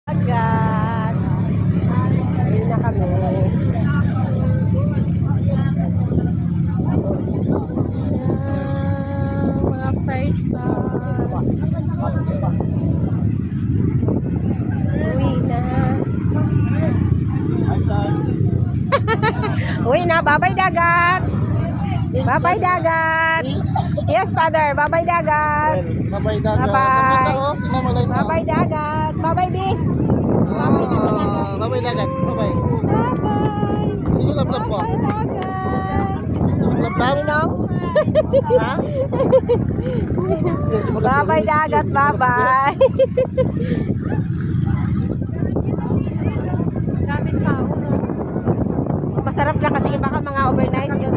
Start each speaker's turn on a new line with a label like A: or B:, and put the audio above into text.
A: Agad. Ayun na kami. Mga first uwi na. Uwi na. Babay dagat. Babay dagat. Yes, Father. Babay dagat.
B: Babay dagat.
A: Bye-bye. Babay dagat. Babay, B.
B: Babay dagat. Babay.
A: Babay.
B: Sino lablab po?
A: Babay dagat.
B: Lablab?
A: Ninong?
B: Ha?
A: Babay dagat. Babay. Masarap lang kasi baka mga overnight yung